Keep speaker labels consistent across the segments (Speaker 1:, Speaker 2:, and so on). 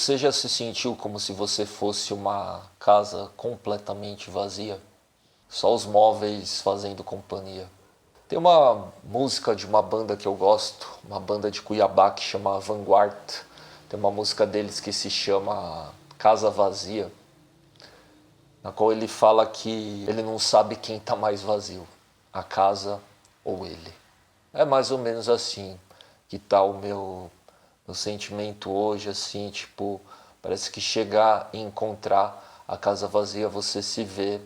Speaker 1: Você já se sentiu como se você fosse uma casa completamente vazia? Só os móveis fazendo companhia. Tem uma música de uma banda que eu gosto, uma banda de Cuiabá que chama Vanguard. Tem uma música deles que se chama Casa Vazia, na qual ele fala que ele não sabe quem está mais vazio, a casa ou ele. É mais ou menos assim que tá o meu sentimento hoje, assim, tipo, parece que chegar e encontrar a casa vazia, você se vê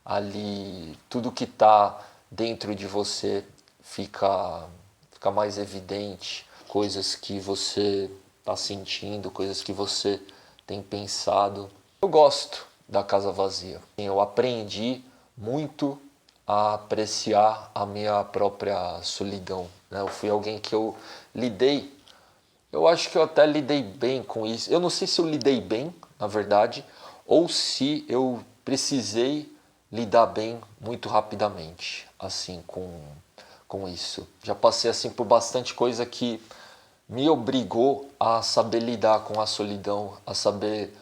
Speaker 1: ali, tudo que tá dentro de você fica mais evidente, coisas que você tá sentindo, coisas que você tem pensado. Eu gosto da casa vazia. Eu aprendi muito a apreciar a minha própria solidão, né? Eu fui alguém que eu lidei, eu acho que eu até lidei bem com isso. Eu não sei se eu lidei bem, na verdade, ou se eu precisei lidar bem muito rapidamente, assim, com isso. Já passei assim por bastante coisa que me obrigou a saber lidar com a solidão, a saber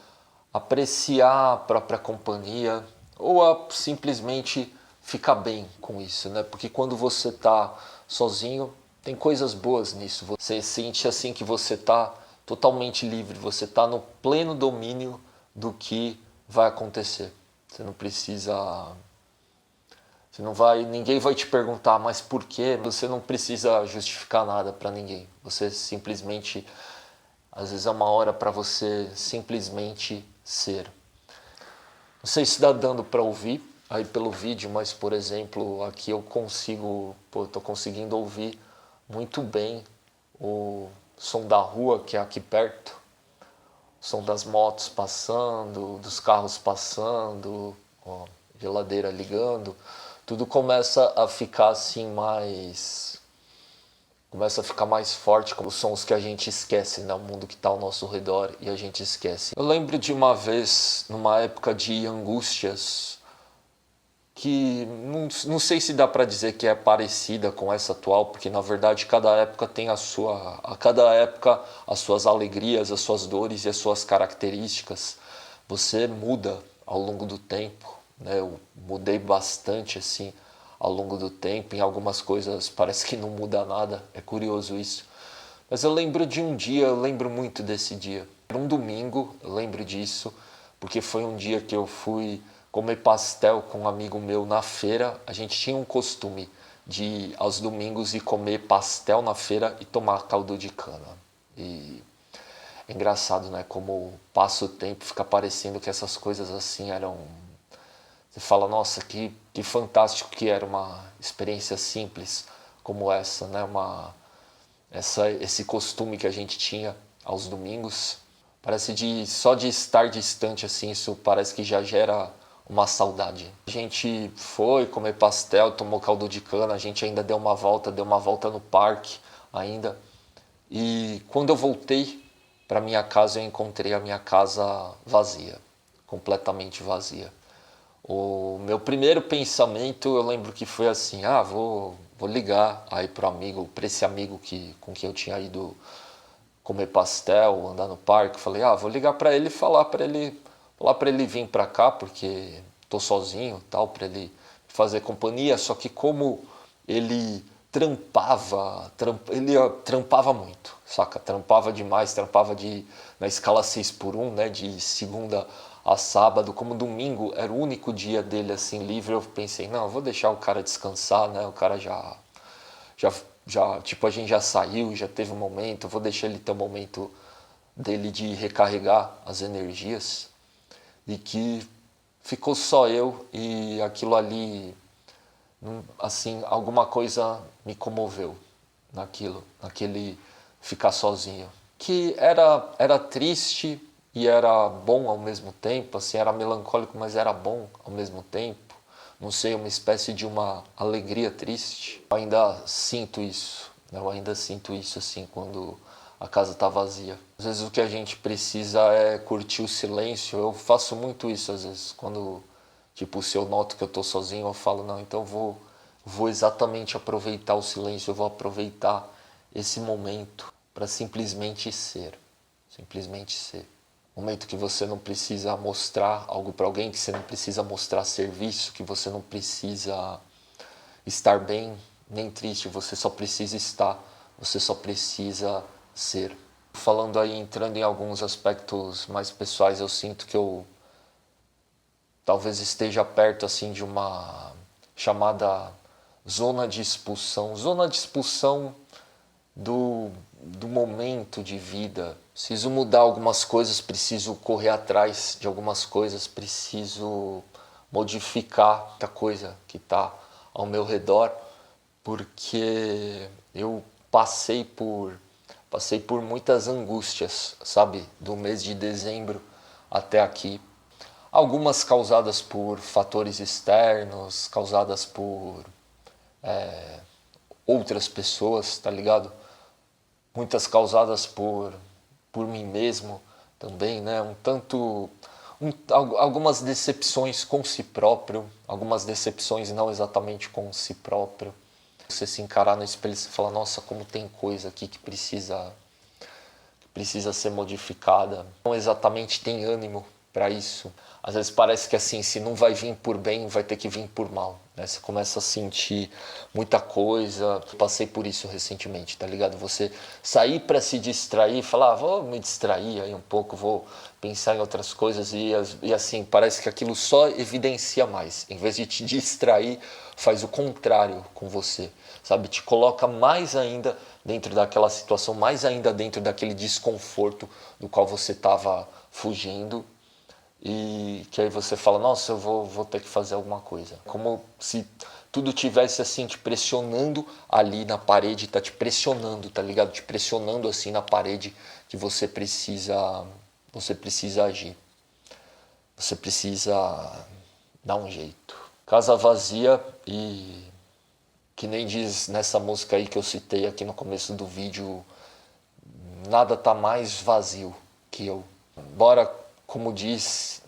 Speaker 1: apreciar a própria companhia ou a simplesmente ficar bem com isso, né? Porque quando você está sozinho, tem coisas boas nisso. Você sente assim que você está totalmente livre, você está no pleno domínio do que vai acontecer. Você não precisa, você não vai, ninguém vai te perguntar, mas por quê? Você não precisa justificar nada para ninguém. Você simplesmente, às vezes é uma hora para você simplesmente ser. Não sei se está dando para ouvir aí pelo vídeo, mas por exemplo, aqui eu consigo, estou conseguindo ouvir muito bem o som da rua que é aqui perto, o som das motos passando, dos carros passando, ó, geladeira ligando, tudo começa a ficar assim mais, começa a ficar mais forte, como os sons que a gente esquece, né? O mundo que está ao nosso redor e a gente esquece. Eu lembro de uma vez, numa época de angústias, que não sei se dá para dizer que é parecida com essa atual, porque na verdade cada época tem a cada época as suas alegrias, as suas dores e as suas características. Você muda ao longo do tempo, né? Eu mudei bastante assim ao longo do tempo, em algumas coisas parece que não muda nada, é curioso isso. Mas eu lembro de um dia, eu lembro muito desse dia. Era um domingo, eu lembro disso, porque foi um dia que eu fui comer pastel com um amigo meu na feira. A gente tinha um costume de ir aos domingos e comer pastel na feira e tomar caldo de cana. E é engraçado, né? Como passa o tempo, fica parecendo que essas coisas assim eram... Você fala, nossa, que fantástico que era uma experiência simples como essa, né? Esse costume que a gente tinha aos domingos. Parece só de estar distante assim, isso parece que já gera uma saudade. A gente foi comer pastel, tomou caldo de cana, a gente ainda deu uma volta no parque ainda. E quando eu voltei para minha casa, eu encontrei a minha casa vazia, completamente vazia. O meu primeiro pensamento, eu lembro que foi assim, vou ligar aí pro amigo, para esse amigo com quem eu tinha ido comer pastel, andar no parque. Falei, vou ligar para ele e falar para ele vir para cá, porque tô sozinho, tal, para ele fazer companhia. Só que como ele ele trampava muito, saca? Trampava demais, na escala 6x1, né? De segunda a sábado. Como domingo era o único dia dele assim livre, eu pensei, não, eu vou deixar o cara descansar, né? O cara já, tipo, a gente já saiu, já teve um momento, eu vou deixar ele ter um momento dele de recarregar as energias. E que ficou só eu e aquilo ali, assim, alguma coisa me comoveu naquele ficar sozinho. Que era triste e era bom ao mesmo tempo, assim, era melancólico, mas era bom ao mesmo tempo. Não sei, uma espécie de uma alegria triste. Eu ainda sinto isso, né? Eu ainda sinto isso, assim, quando a casa tá vazia. Às vezes o que a gente precisa é curtir o silêncio. Eu faço muito isso, às vezes, quando, tipo, se eu noto que eu tô sozinho, eu falo, não, então vou exatamente aproveitar o silêncio, eu vou aproveitar esse momento para simplesmente ser. Simplesmente ser. Momento que você não precisa mostrar algo para alguém, que você não precisa mostrar serviço, que você não precisa estar bem nem triste, você só precisa estar, você só precisa ser. Falando aí, entrando em alguns aspectos mais pessoais, eu sinto que eu talvez esteja perto assim de uma chamada zona de expulsão. Zona de expulsão do momento de vida. Preciso mudar algumas coisas, preciso correr atrás de algumas coisas, preciso modificar muita coisa que está ao meu redor, porque eu passei por muitas angústias, sabe, do mês de dezembro até aqui. Algumas causadas por fatores externos, causadas por outras pessoas, tá ligado? Muitas causadas por mim mesmo também, né? Algumas decepções com si próprio, algumas decepções não exatamente com si próprio. Você se encarar no espelho e falar, nossa, como tem coisa aqui que precisa ser modificada. Não exatamente tem ânimo para isso. Às vezes parece que assim, se não vai vir por bem, vai ter que vir por mal, né? Você começa a sentir muita coisa. Eu passei por isso recentemente, tá ligado? Você sair para se distrair, falar, vou me distrair aí um pouco, vou pensar em outras coisas e assim, parece que aquilo só evidencia mais. Em vez de te distrair, faz o contrário com você, sabe? Te coloca mais ainda dentro daquela situação, mais ainda dentro daquele desconforto do qual você estava fugindo. E que aí você fala, nossa, eu vou ter que fazer alguma coisa. Como se tudo tivesse assim te pressionando ali na parede, tá te pressionando, tá ligado? Te pressionando assim na parede que você precisa agir. Você precisa dar um jeito. Casa vazia e que nem diz nessa música aí que eu citei aqui no começo do vídeo, nada tá mais vazio que eu. Embora, como diz,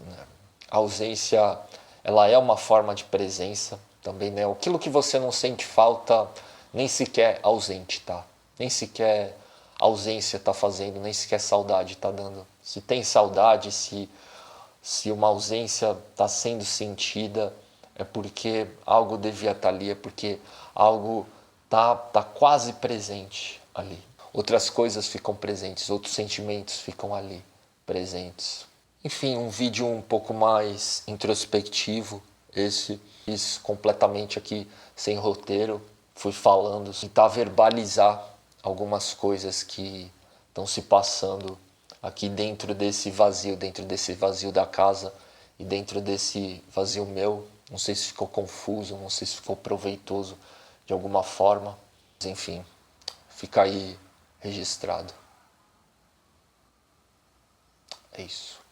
Speaker 1: a ausência ela é uma forma de presença também, né? Aquilo que você não sente falta, nem sequer ausente, tá? Nem sequer ausência tá fazendo, nem sequer saudade tá dando. Se tem saudade, se uma ausência está sendo sentida, é porque algo devia estar ali, é porque algo tá quase presente ali. Outras coisas ficam presentes, outros sentimentos ficam ali presentes. Enfim, um vídeo um pouco mais introspectivo, esse, fiz completamente aqui sem roteiro, fui falando, tentar verbalizar algumas coisas que estão se passando aqui dentro desse vazio da casa e dentro desse vazio meu. Não sei se ficou confuso, não sei se ficou proveitoso de alguma forma, mas enfim, fica aí registrado. É isso.